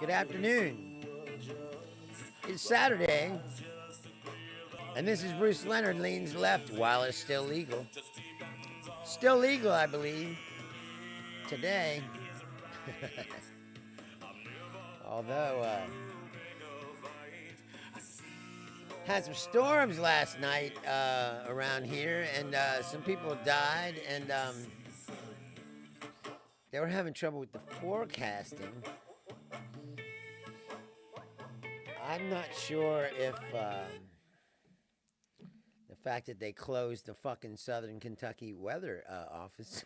Good afternoon. It's Saturday, and this is Bruce Leonard Leans Left while it's still legal. Still legal, I believe, today. Although, had some storms last night around here, and some people died, and they were having trouble with the forecasting. I'm not sure if the fact that they closed the fucking Southern Kentucky weather office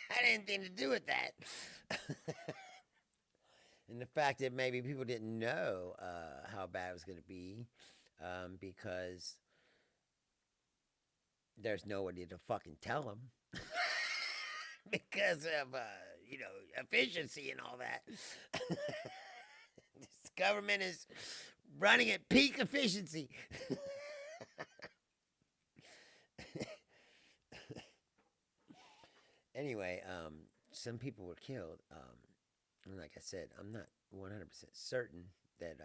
had anything to do with that. And the fact that maybe people didn't know how bad it was going to be because there's nobody to fucking tell them because of, efficiency and all that. This government is running at peak efficiency. Anyway, some people were killed. And like I said, I'm not 100% certain that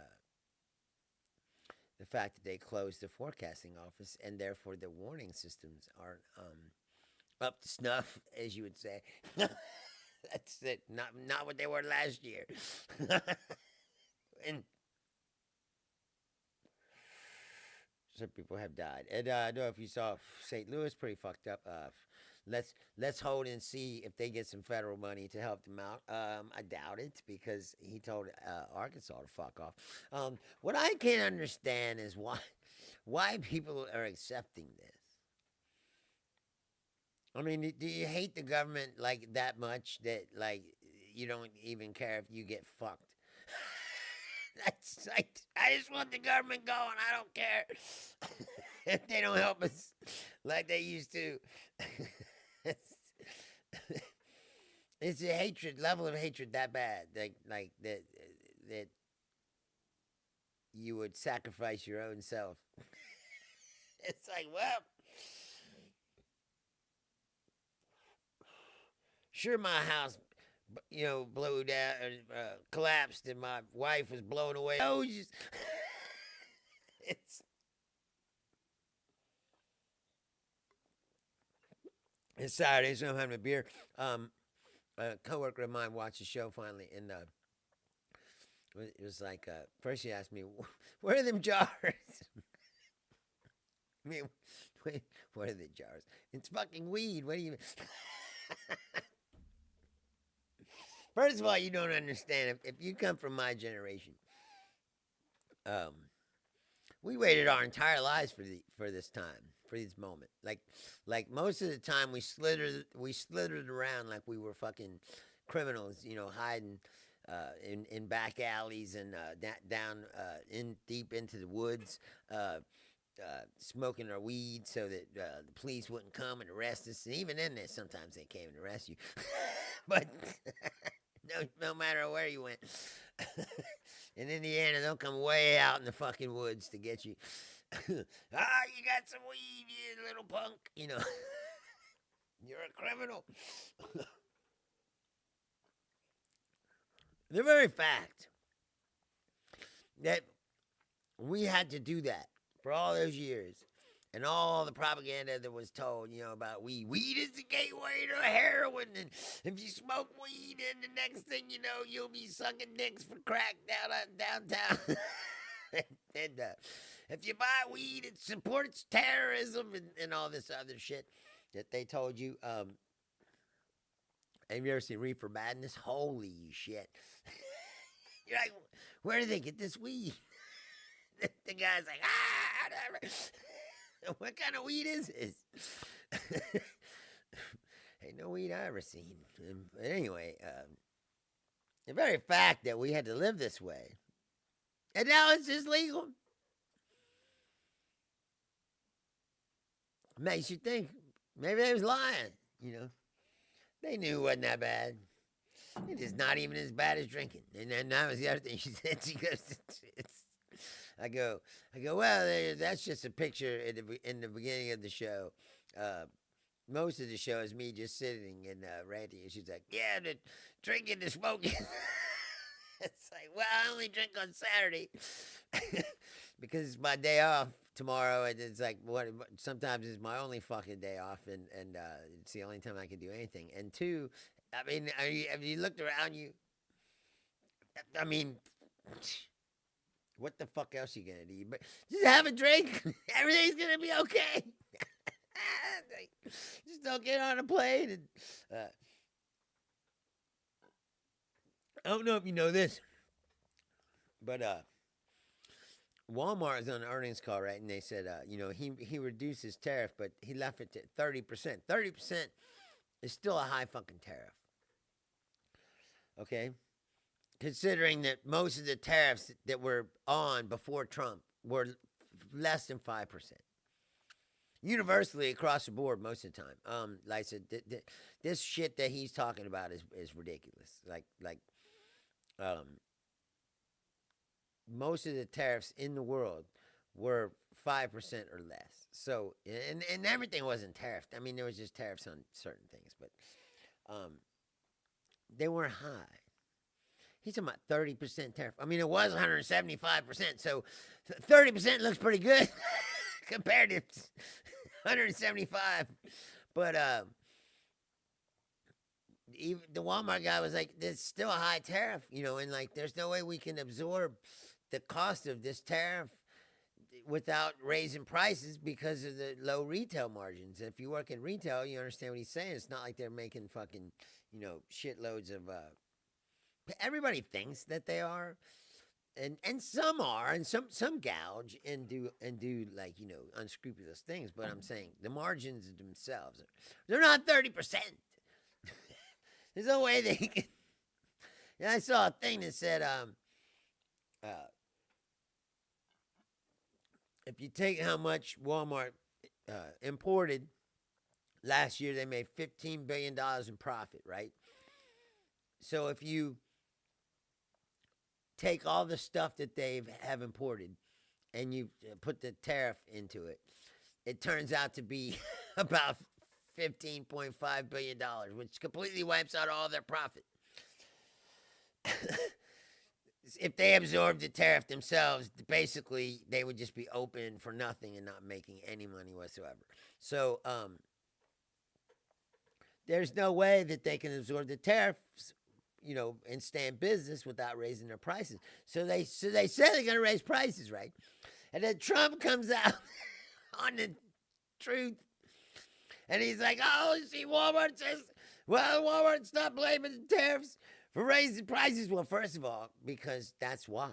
the fact that they closed the forecasting office and therefore the warning systems aren't up to snuff, as you would say. That's it. Not what they were last year. And some people have died. And I don't know if you saw St. Louis, pretty fucked up. Let's hold and see if they get some federal money to help them out. I doubt it because he told Arkansas to fuck off. What I can't understand is why people are accepting this. I mean, do you hate the government like that much that like you don't even care if you get fucked? That's like I just want the government going. I don't care if they don't help us like they used to. It's a hatred level of hatred that bad, like that you would sacrifice your own self. It's like, well, sure, my house, blew down, collapsed, and my wife was blown away. Oh, it's It's Saturday, so I'm having a beer. A coworker of mine watched the show finally, and it was like first she asked me, "Where are them jars?" I mean, what are the jars? It's fucking weed. What do you? First of all, you don't understand. If you come from my generation, um, we waited our entire lives for this time, for this moment. Like most of the time, we slithered around like we were fucking criminals, hiding in back alleys and down in deep into the woods, smoking our weed so that the police wouldn't come and arrest us. And even in there, sometimes they came and arrest you, but. No matter where you went. In Indiana, they'll come way out in the fucking woods to get you. You got some weed, you little punk. You're a criminal. The very fact that we had to do that for all those years and all the propaganda that was told, about weed. Weed is the gateway to heroin, and if you smoke weed, and the next thing you know, you'll be sucking dicks for crack downtown. and if you buy weed, it supports terrorism and all this other shit that they told you. Have you ever seen Reefer Madness? Holy shit. You're like, where do they get this weed? The guy's like, whatever. What kind of weed is this? Ain't no weed I ever seen. But anyway, the very fact that we had to live this way, and now it's just legal, makes you think maybe they was lying. They knew it wasn't that bad. It is not even as bad as drinking. And then that was the other thing she said. She goes, I go, well, that's just a picture in the beginning of the show. Most of the show is me just sitting and ranting. And she's like, yeah, the drinking, the smoking. It's like, well, I only drink on Saturday because it's my day off tomorrow, and it's like what? Sometimes it's my only fucking day off, and it's the only time I can do anything. And two, I mean, have you looked around you? I mean, what the fuck else you gonna do? But just have a drink. Everything's gonna be okay. Just don't get on a plane. And I don't know if you know this, but Walmart is on an earnings call, right? And they said, he reduced his tariff, but he left it to 30%. 30% is still a high fucking tariff. Okay? Considering that most of the tariffs that were on before Trump were less than 5%. Universally across the board most of the time. Like I said, this shit that he's talking about is ridiculous. Most of the tariffs in the world were 5% or less. So, and everything wasn't tariffed. I mean, there was just tariffs on certain things, but they weren't high. He's talking about 30% tariff. I mean, it was 175%, so 30% looks pretty good compared to 175. But even the Walmart guy was like, there's still a high tariff, and like there's no way we can absorb the cost of this tariff without raising prices because of the low retail margins. If you work in retail, you understand what he's saying. It's not like they're making fucking, shitloads of everybody thinks that they are. And some are, and some gouge and do like, unscrupulous things. But I'm saying the margins themselves, they're not 30%. There's no way they can. Yeah, I saw a thing that said, if you take how much Walmart imported last year, they made $15 billion in profit, right? So if you take all the stuff that they have imported and you put the tariff into it, it turns out to be about $15.5 billion, which completely wipes out all their profit. If they absorbed the tariff themselves, basically they would just be open for nothing and not making any money whatsoever. So there's no way that they can absorb the tariffs, and stay in business without raising their prices. So they said they're going to raise prices, right? And then Trump comes out on the truth, and he's like, oh, you see, Walmart says, well, Walmart's not blaming the tariffs for raising prices. Well, first of all, because that's why.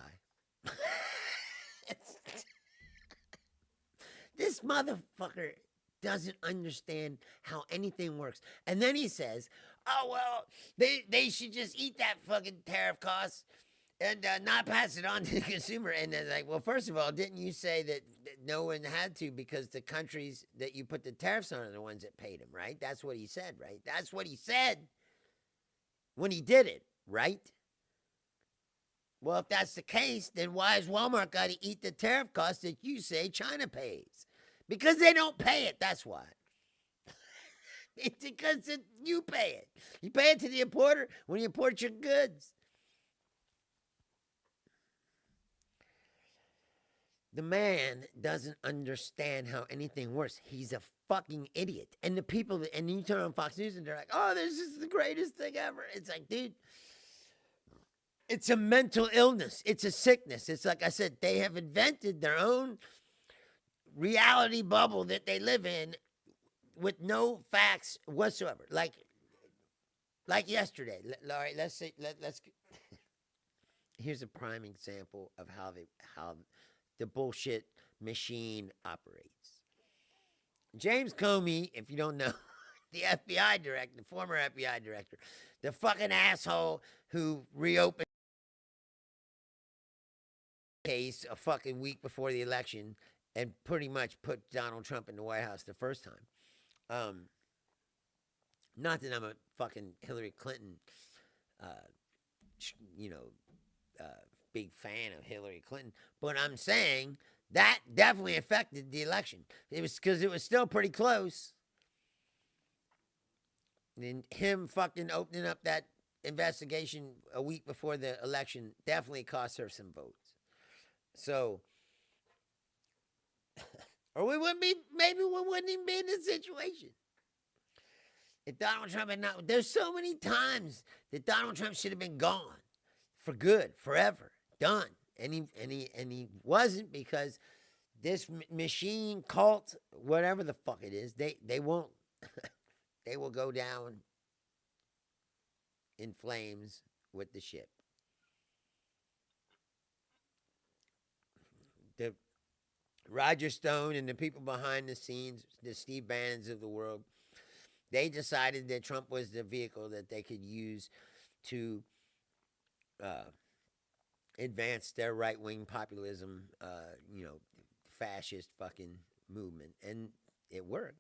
This motherfucker doesn't understand how anything works. And then he says, oh, well, they should just eat that fucking tariff cost and not pass it on to the consumer. And they're like, well, first of all, didn't you say that no one had to because the countries that you put the tariffs on are the ones that paid them, right? That's what he said, right? That's what he said when he did it, right? Well, if that's the case, then why has Walmart got to eat the tariff cost that you say China pays? Because they don't pay it, that's why. It's because you pay it. You pay it to the importer when you import your goods. The man doesn't understand how anything works. He's a fucking idiot. And the people, and you turn on Fox News and they're like, oh, this is the greatest thing ever. It's like, dude, it's a mental illness. It's a sickness. It's like I said, they have invented their own reality bubble that they live in with no facts whatsoever. Like yesterday. All right, let's here's a prime example of how the bullshit machine operates. James Comey, if you don't know, the FBI director, the former FBI director, the fucking asshole who reopened the case a fucking week before the election and pretty much put Donald Trump in the White House the first time. Not that I'm a fucking Hillary Clinton, big fan of Hillary Clinton, but I'm saying that definitely affected the election. It was because it was still pretty close. And him fucking opening up that investigation a week before the election definitely cost her some votes. So, or we wouldn't be, maybe we wouldn't even be in this situation. If Donald Trump had not, there's so many times that Donald Trump should have been gone for good, forever, done. And he wasn't, because this machine cult, whatever the fuck it is, they won't, they will go down in flames with the ship. The Roger Stone and the people behind the scenes, the Steve Bannons of the world, they decided that Trump was the vehicle that they could use to advance their right-wing populism, fascist fucking movement. And it worked.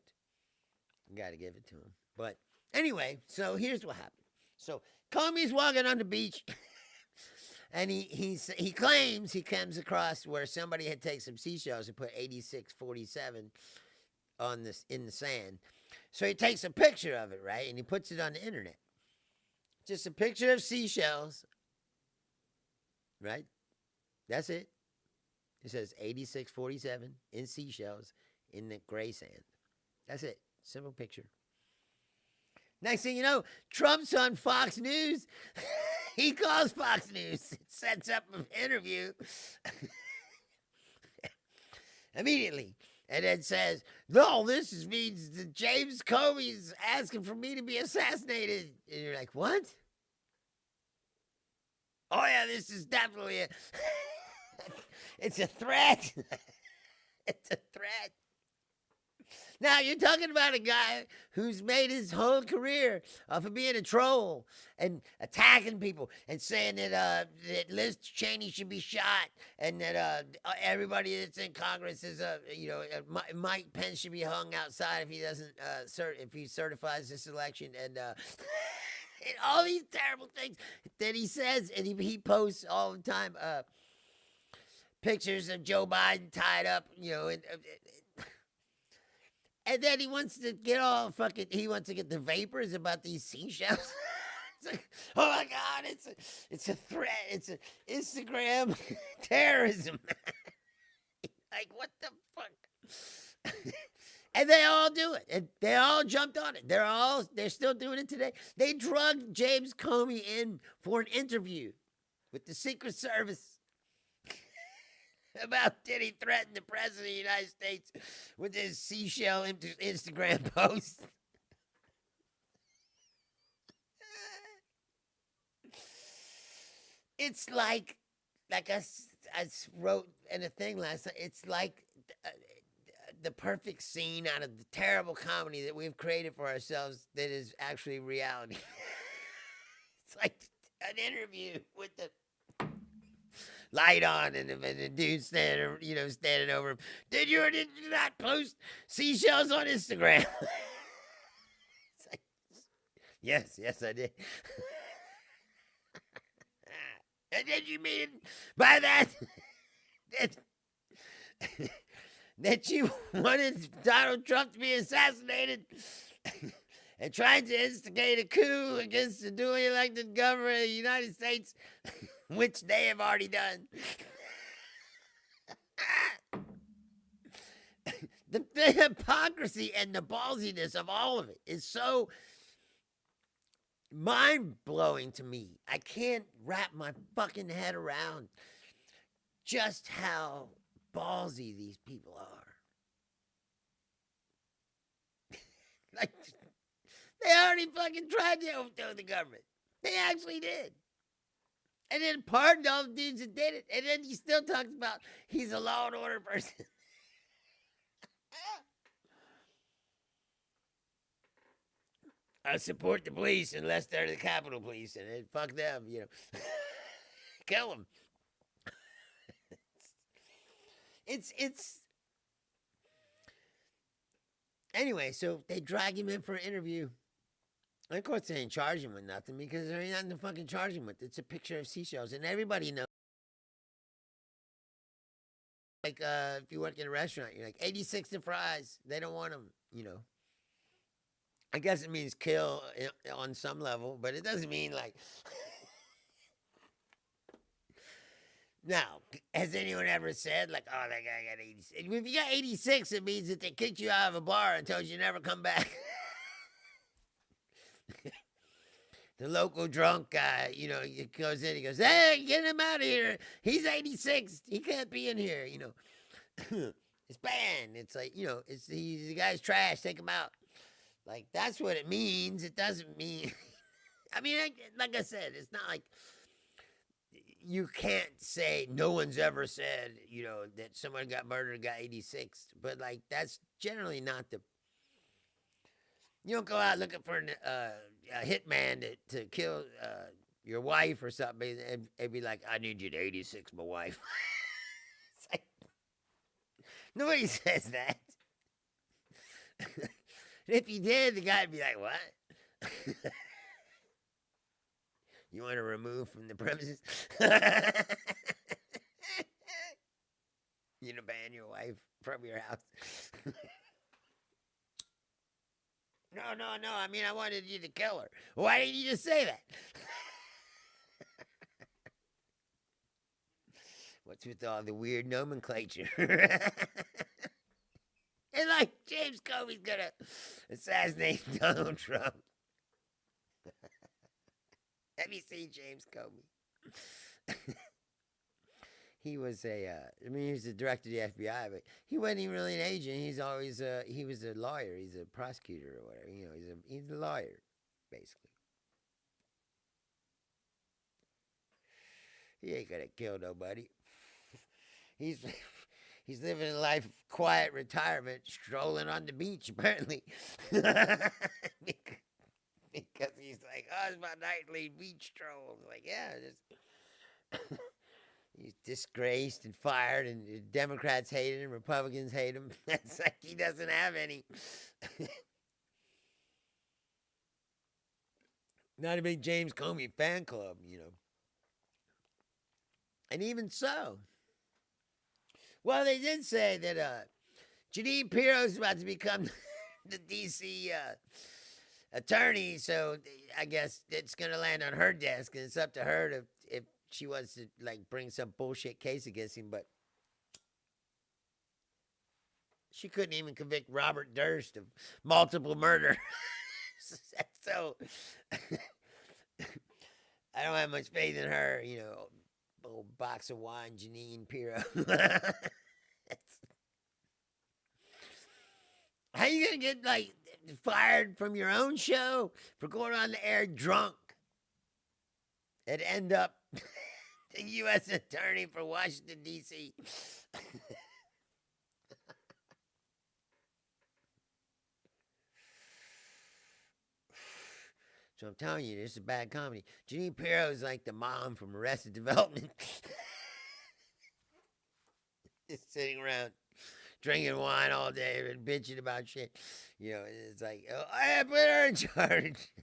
You got to give it to him. But anyway, so here's what happened. So Comey's walking on the beach, and he claims he comes across where somebody had taken some seashells and put 8647 on this in the sand. So he takes a picture of it, right, and he puts it on the internet. Just a picture of seashells, right? That's it. It says 8647 in seashells in the gray sand. That's it. Simple picture. Next thing you know, Trump's on Fox News. He calls Fox News, sets up an interview immediately, and then says, "No, this means that James Comey's asking for me to be assassinated." And you're like, "What?" "Oh yeah, this is definitely a it's a threat." It's a threat. Now, you're talking about a guy who's made his whole career off of being a troll and attacking people and saying that Liz Cheney should be shot, and that everybody that's in Congress is Mike Pence should be hung outside if he doesn't if he certifies this election, and all these terrible things that he says, and he posts all the time pictures of Joe Biden tied up, and then he wants to get he wants to get the vapors about these seashells. It's like, oh my God, it's a threat. It's an Instagram terrorism. Like, what the fuck? And they all do it. And they all jumped on it. They're still doing it today. They drugged James Comey in for an interview with the Secret Service. About did he threaten the president of the United States with his seashell Instagram post? It's like I wrote in a thing last night, it's like the perfect scene out of the terrible comedy that we've created for ourselves that is actually reality. It's like an interview with the light on, and the dude standing over him. Did you or did you not post seashells on Instagram? It's like, yes, I did. And did you mean by that that you wanted Donald Trump to be assassinated and trying to instigate a coup against the duly elected government of the United States, which they have already done? The hypocrisy and the ballsiness of all of it is so mind-blowing to me. I can't wrap my fucking head around just how ballsy these people are. Like, they already fucking tried to overthrow the government. They actually did. And then pardoned all the dudes that did it. And then he still talks about he's a law and order person. I support the police unless they're the Capitol Police, and then fuck them, Kill them. It's anyway, so they drag him in for an interview. And of course, they ain't charge him with nothing, because there ain't nothing to fucking charge him with. It's a picture of seashells, and everybody knows. Like, if you work in a restaurant, you're like, 86 to fries. They don't want them, I guess it means kill on some level, but it doesn't mean like. Now, has anyone ever said like, "Oh, that guy got 86"? If you got 86, it means that they kicked you out of a bar and told you never come back. The local drunk guy, you know, he goes in, he goes, "Hey, get him out of here. He's 86. He can't be in here." You know, it's banned. It's like, you know, the guy's trash. Take him out. Like, that's what it means. It doesn't mean. I mean, like I said, it's not like you can't say no one's ever said, you know, that someone got murdered, got 86. But like, that's generally not the. You don't go out looking for a hitman to kill your wife or something and be like, "I need you to 86 my wife." It's like, nobody says that. If you did, the guy'd be like, "What? You want to remove from the premises?" You know, ban your wife from your house. No. I mean, I wanted you to kill her. Why didn't you just say that? What's with all the weird nomenclature? And like, James Comey's gonna assassinate Donald Trump. Have you seen James Comey? He was he was the director of the FBI, but he wasn't even really an agent. He's always he was a lawyer. He's a prosecutor or whatever. You know, he's a lawyer, basically. He ain't gonna kill nobody. He's living a life of quiet retirement, strolling on the beach, apparently. Because he's like, "Oh, it's my nightly beach stroll." Like, yeah, just he's disgraced and fired, and the Democrats hate him, Republicans hate him. It's like he doesn't have any. Not a big James Comey fan club, you know. And even so, well, they did say that Janine Pirro's about to become the D.C. Attorney, so I guess it's going to land on her desk, and it's up to her if she wants to like bring some bullshit case against him. But she couldn't even convict Robert Durst of multiple murder. So I don't have much faith in her, you know. Old box of wine, Janine Pirro. How you gonna get like fired from your own show for going on the air drunk and end up the U.S. Attorney for Washington, D.C.? So I'm telling you, this is a bad comedy. Janine Pirro is like the mom from Arrested Development. Just sitting around drinking wine all day and bitching about shit. You know, it's like, "Oh, I put her in charge."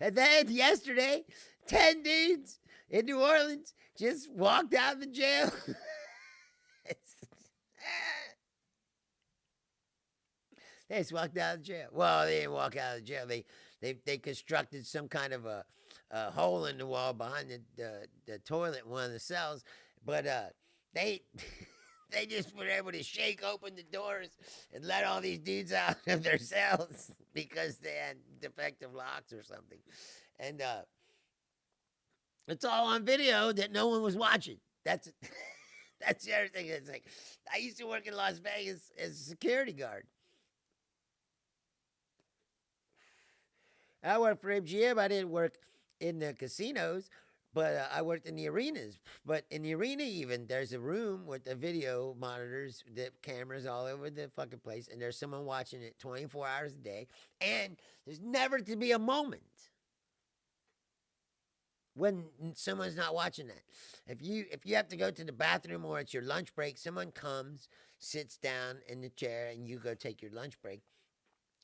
And then yesterday, 10 dudes in New Orleans just walked out of the jail. They just walked out of jail. Well, they didn't walk out of jail. They constructed some kind of a hole in the wall behind the toilet in one of the cells, but they they just were able to shake open the doors and let all these dudes out of their cells because they had defective locks or something, and it's all on video that no one was watching. That's the other thing. It's like, I used to work in Las Vegas as a security guard. I worked for MGM. I didn't work in the casinos, but I worked in the arenas. But in the arena, even, there's a room with the video monitors, the cameras all over the fucking place, and there's someone watching it 24 hours a day. And there's never to be a moment when someone's not watching that. If you have to go to the bathroom or it's your lunch break, someone comes, sits down in the chair, and you go take your lunch break.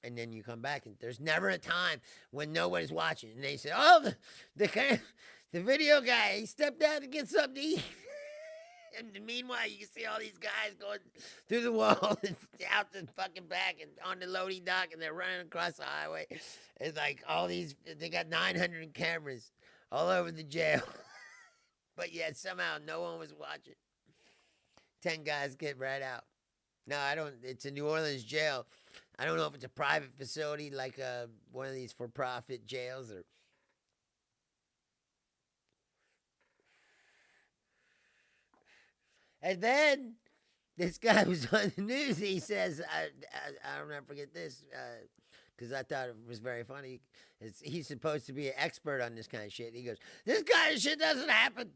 And then you come back, and there's never a time when nobody's watching. And they say, "Oh, the video guy, he stepped out to get something to eat." And meanwhile, you can see all these guys going through the wall and out the fucking back and on the loading dock, and they're running across the highway. It's like all these, they got 900 cameras all over the jail. But yet somehow no one was watching. 10 guys get right out. No, I don't. It's a New Orleans jail. I don't know if it's a private facility like one of these for-profit jails or. And then this guy was on the news. He says, I'll never forget this because I thought it was very funny. He's supposed to be an expert on this kind of shit. He goes, this kind of shit doesn't happen.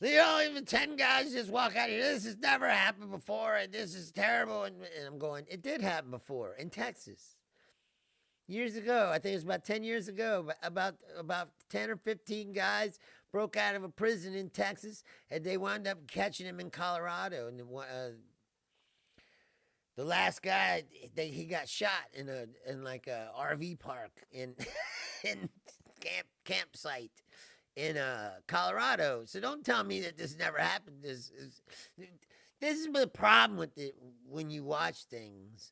Even 10 guys just walk out here. This has never happened before, and this is terrible. And I'm going, it did happen before in Texas. Years ago, I think it was about 10 years ago, about 10 or 15 guys broke out of a prison in Texas, and they wound up catching him in Colorado. And the last guy, he got shot in like a RV park in campsite in Colorado. So don't tell me that this never happened. This is the problem with when you watch things.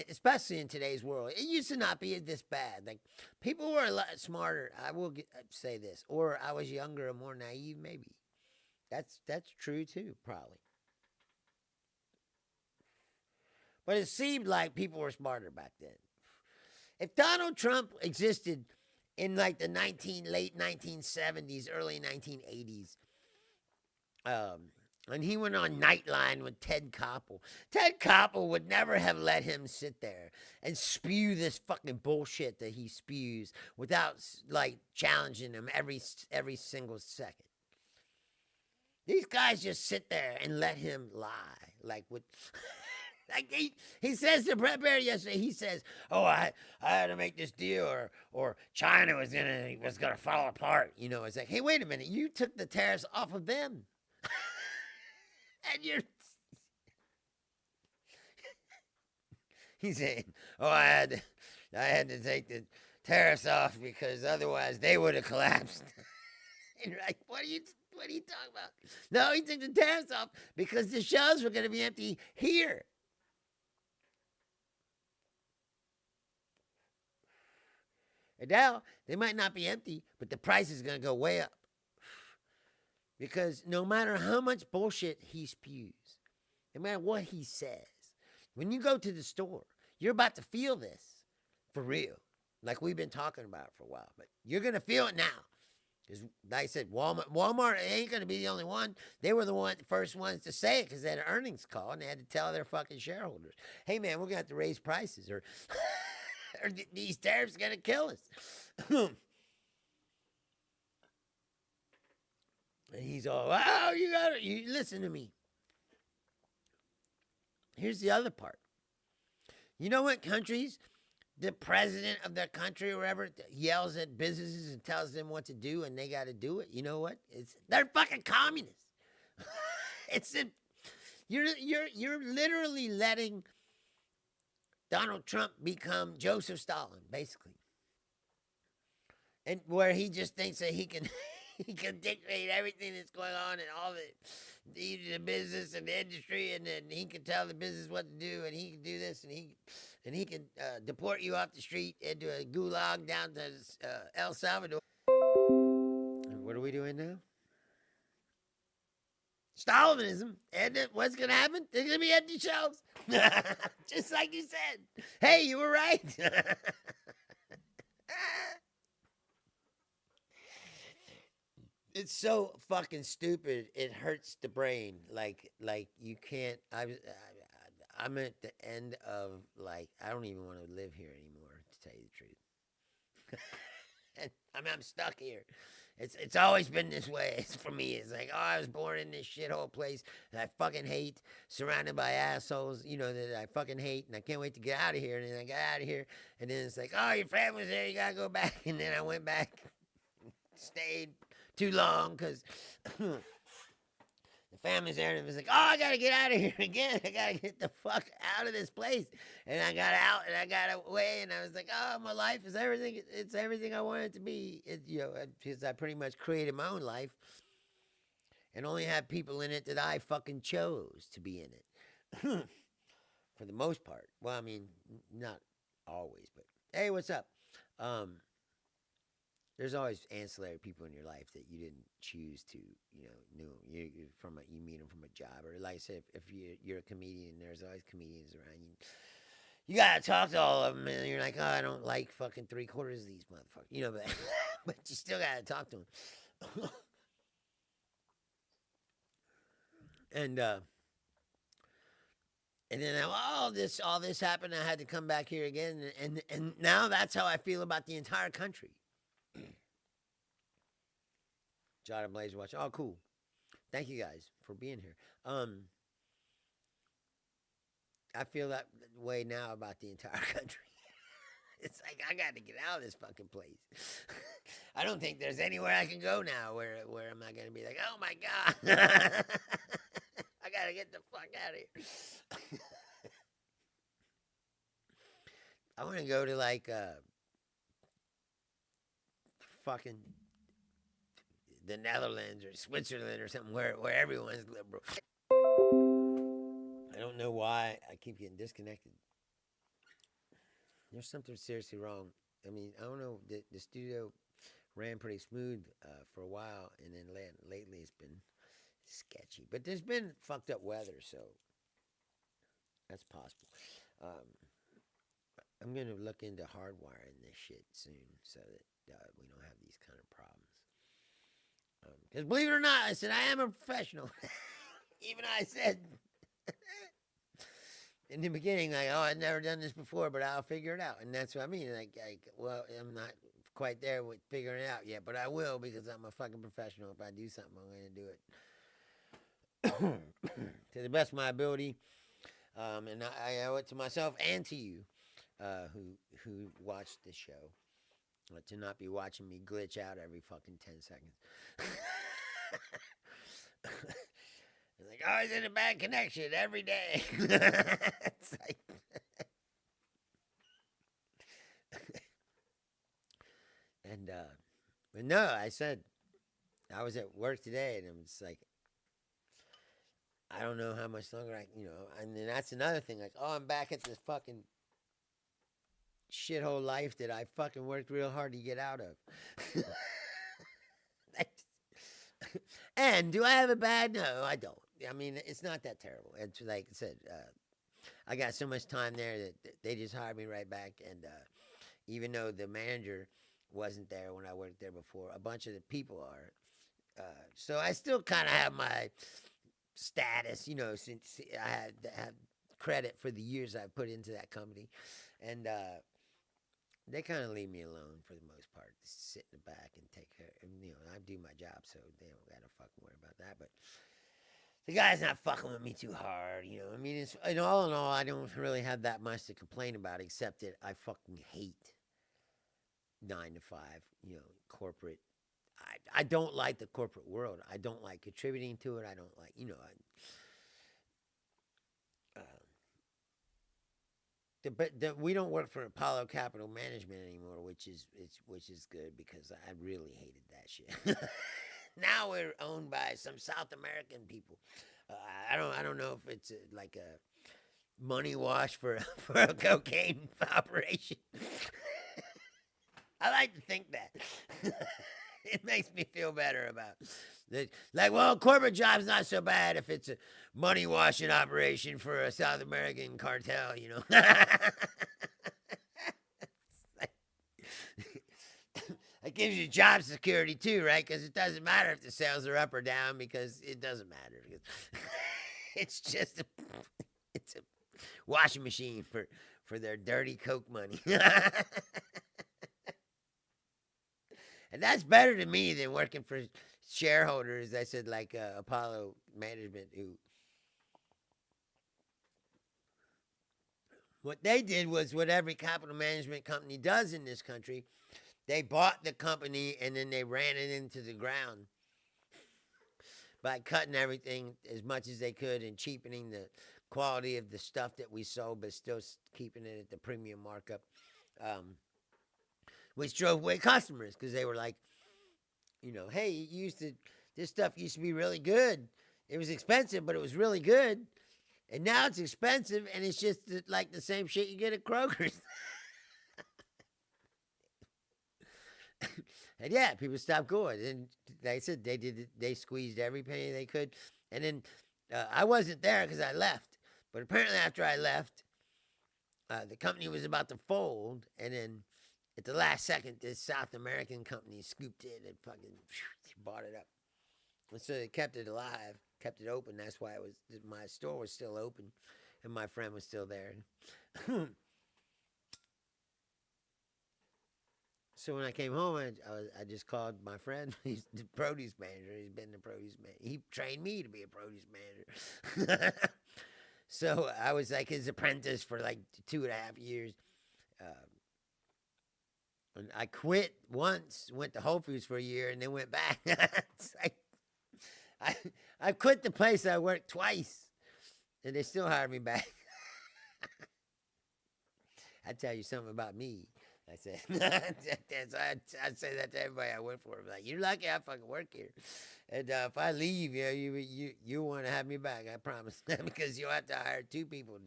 Especially in today's world, it used to not be this bad. Like, people were a lot smarter. I will say this, or I was younger and more naive. Maybe that's true too, probably. But it seemed like people were smarter back then. If Donald Trump existed in like the late 1970s, early 1980s, and he went on Nightline with Ted Koppel. Ted Koppel would never have let him sit there and spew this fucking bullshit that he spews without, like, challenging him every single second. These guys just sit there and let him lie. Like, with... Like he says to Brett Baer yesterday, he says, "Oh, I had to make this deal, or China was gonna fall apart." You know, it's like, hey, wait a minute, you took the tariffs off of them. And he's saying, "Oh, I had to take the tariffs off because otherwise they would have collapsed." And you're like, what are you talking about? No, he took the tariffs off because the shelves were going to be empty here. And now they might not be empty, but the price is going to go way up. Because no matter how much bullshit he spews, no matter what he says, when you go to the store, you're about to feel this for real, like we've been talking about for a while. But you're going to feel it now. Because, like I said, Walmart ain't going to be the only one. They were the first ones to say it because they had an earnings call and they had to tell their fucking shareholders, hey, man, we're going to have to raise prices or, or these tariffs are going to kill us. And he's all, oh, you listen to me. Here's the other part. You know what countries, the president of their country or whatever yells at businesses and tells them what to do and they got to do it? You know what? They're fucking communists. You're literally letting Donald Trump become Joseph Stalin, basically. And where he just thinks that he can dictate everything that's going on and all the business and the industry, and then he can tell the business what to do, and he can do this, and he can deport you off the street into a gulag down to El Salvador. And what are we doing now? Stalinism. And what's going to happen? There's going to be empty shelves. Just like you said. Hey, you were right. It's so fucking stupid. It hurts the brain. Like you can't. I'm at the end of, like, I don't even want to live here anymore, to tell you the truth. And I'm stuck here. It's always been this way. It's for me. It's like, oh, I was born in this shithole place that I fucking hate, surrounded by assholes, you know, that I fucking hate, and I can't wait to get out of here. And then I got out of here, and then it's like, oh, your family's there, you gotta go back. And then I went back, stayed too long because the family's there, and it was like, oh, I gotta get out of here again. I gotta get the fuck out of this place. And I got out and I got away, and I was like, oh, my life is everything. It's everything I want it to be. Because I pretty much created my own life. and only have people in it that I fucking chose to be in it. For the most part. Well, I mean, not always, but hey, what's up? Um, there's always ancillary people in your life that you didn't choose to, knew you meet them from a job, or like I said, if you're a comedian, there's always comedians around you. You gotta talk to all of them, and you're like, oh, I don't like fucking 3/4 of these motherfuckers, but but you still gotta talk to them. and and then all this happened. I had to come back here again, and now that's how I feel about the entire country. Jot and Blaze watch. Oh, cool. Thank you guys for being here. I feel that way now about the entire country. It's like I got to get out of this fucking place. I don't think there's anywhere I can go now where I'm not gonna be like, oh my god, I gotta get the fuck out of here. I want to go to like fucking the Netherlands or Switzerland or something where everyone's liberal. I don't know why I keep getting disconnected. There's something seriously wrong. I mean, I don't know. The studio ran pretty smooth for a while, and then lately it's been sketchy. But there's been fucked up weather, so that's possible. I'm going to look into hardwiring this shit soon so that we don't have these kind of problems. Because believe it or not, I said I am a professional. Even I said in the beginning, like, oh, I've never done this before, but I'll figure it out. And that's what I mean. Like, well, I'm not quite there with figuring it out yet, but I will because I'm a fucking professional. If I do something, I'm going to do it to the best of my ability. And I owe it to myself and to you who watched this show. To not be watching me glitch out every fucking 10 seconds. Like, oh, it's in a bad connection every day. It's like... and, but no, I said, I was at work today, and I'm just like, I don't know how much longer and then that's another thing, like, oh, I'm back at this fucking shithole life that I fucking worked real hard to get out of. And do I have it bad? No, I don't. I mean, it's not that terrible. It's like I said, I got so much time there that they just hired me right back. And even though the manager wasn't there when I worked there before, a bunch of the people are. So I still kind of have my status, since I had credit for the years I put into that company. And they kind of leave me alone for the most part. Just sit in the back and take care. And, I do my job, so they don't gotta fucking worry about that. But the guy's not fucking with me too hard, I mean, it's in all, I don't really have that much to complain about, except that I fucking hate 9 to 5, corporate. I don't like the corporate world. I don't like contributing to it. I don't like, But we don't work for Apollo Capital Management anymore, which is good because I really hated that shit. Now we're owned by some South American people. I don't know if it's like a money wash for a cocaine operation. I like to think that. It makes me feel better about it. Like, well, corporate job's not so bad if it's a money washing operation for a South American cartel, It gives you job security too, right? Because it doesn't matter if the sales are up or down, because it doesn't matter. It's just it's a washing machine for their dirty coke money. And that's better to me than working for shareholders. I said, like Apollo Management, who what they did was what every capital management company does in this country. They bought the company and then they ran it into the ground by cutting everything as much as they could and cheapening the quality of the stuff that we sold, but still keeping it at the premium markup. Which drove away customers because they were like, hey, you used to this stuff used to be really good. It was expensive, but it was really good. And now it's expensive, and it's just like the same shit you get at Kroger's. And yeah, people stopped going. And like I said, they squeezed every penny they could. And then I wasn't there because I left. But apparently after I left, the company was about to fold. And then at the last second, this South American company scooped in and fucking bought it up. And so they kept it alive, kept it open. That's why my store was still open, and my friend was still there. So when I came home, I just called my friend. He's the produce manager. He's been the produce manager. He trained me to be a produce manager. So I was like his apprentice for like 2.5 years. And I quit once, went to Whole Foods for a year, and then went back. It's like, I quit the place I worked twice, and they still hired me back. I tell you something about me. I said, I say that to everybody I work for. I'm like, you're lucky I fucking work here. And if I leave, you want to have me back, I promise. Because you'll have to hire 2 people,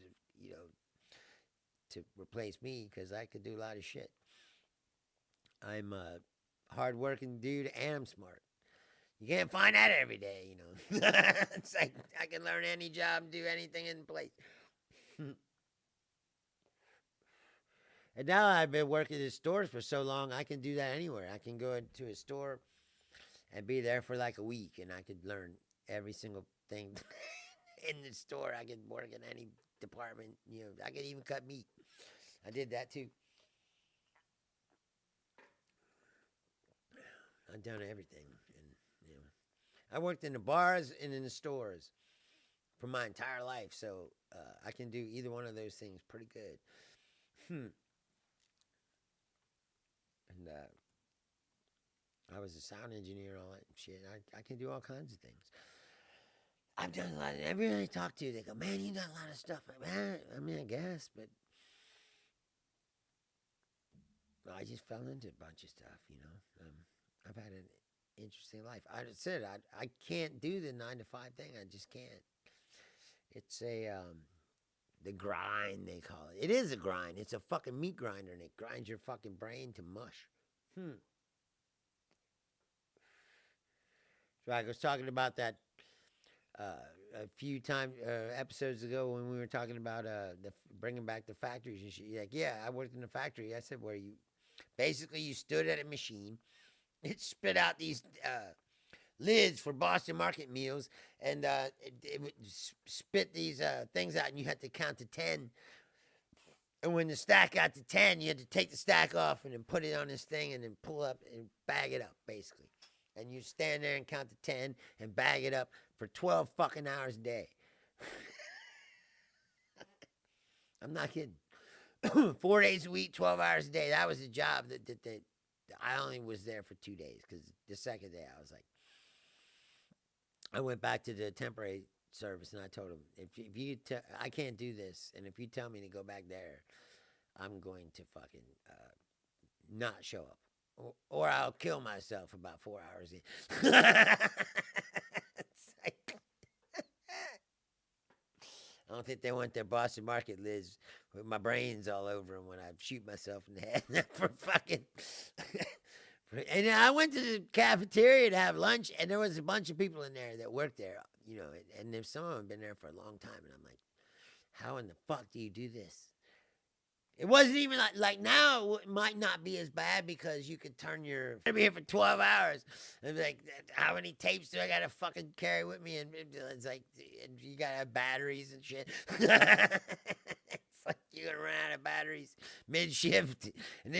to replace me, because I could do a lot of shit. I'm a hard-working dude, and I'm smart. You can't find that every day, It's like I can learn any job and do anything in place. And now I've been working in stores for so long, I can do that anywhere. I can go into a store and be there for like a week, and I could learn every single thing in the store. I could work in any department. I could even cut meat. I did that too. I've done everything. I worked in the bars and in the stores for my entire life, so I can do either one of those things pretty good. And I was a sound engineer and all that shit. I can do all kinds of things. I've done a lot. Everyone I talk to, they go, man, you done a lot of stuff. I guess, but I just fell into a bunch of stuff, I've had an interesting life. I said I can't do the 9-to-5 thing. I just can't. It's the grind, they call it. It is a grind. It's a fucking meat grinder, and it grinds your fucking brain to mush. So I was talking about that a few episodes ago when we were talking about bringing back the factories and shit. You're like, yeah, I worked in a factory. I said, where you stood at a machine. It spit out these lids for Boston market meals, and it would spit these things out, and you had to count to 10. And when the stack got to 10, you had to take the stack off and then put it on this thing and then pull up and bag it up, basically. And you stand there and count to 10 and bag it up for 12 fucking hours a day. I'm not kidding. 4 days a week, 12 hours a day. That was the job that I only was there for 2 days, because the second day I was like, I went back to the temporary service, and I told him, I can't do this, and if you tell me to go back there, I'm going to fucking not show up, or I'll kill myself about 4 hours in. It's like, I don't think they want their Boston market lids with my brains all over them when I shoot myself in the head for fucking. And I went to the cafeteria to have lunch, and there was a bunch of people in there that worked there, and there's some of them been there for a long time, and I'm like, how in the fuck do you do this? It wasn't even like now it might not be as bad, because you could turn I'm here for 12 hours. And like, how many tapes do I gotta fucking carry with me? And it's like, and you gotta have batteries and shit. It's like you're gonna run out of batteries mid-shift. And then